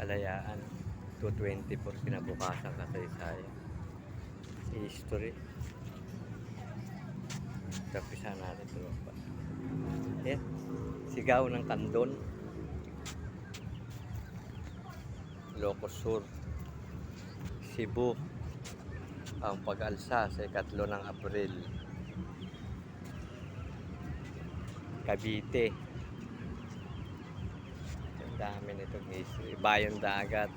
Kalayaan 224 kinabukasan kasaysayan history. Tapisa natin ito pa. Yan, sigaw ng Kandon, Ilocos Sur, Cebu, ang pag-alsa sa 3 ng Abril, Cavite. Ang dami nitong history. Bayong Dagat,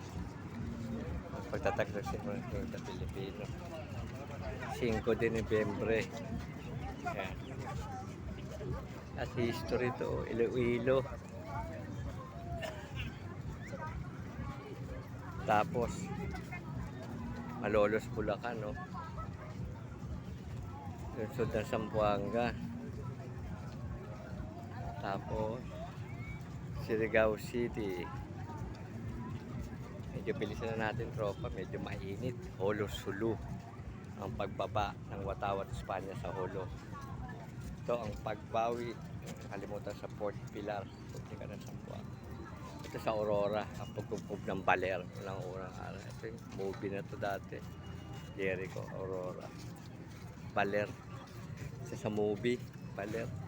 ang pagtatagpo sa Pilipino, 5 de Nobyembre. Yan. At history to, Iloilo. Tapos Malolos, Bulacan, no? Lungsod ng Zamboanga. Tapos Surigao City. Medyo bilisan na natin, tropa, medyo mainit. Holo Sulu, ang pagbaba ng Watawat Espanya sa Holo. Ito ang pagbawi, kalimutan sa Port Pilar, Putika ng Zamboanga. Ito sa Aurora, ang pagkumpog ng Baler, unang araw. Ito yung movie na to dati, Jericho, Aurora, Baler. Ito sa movie, Baler.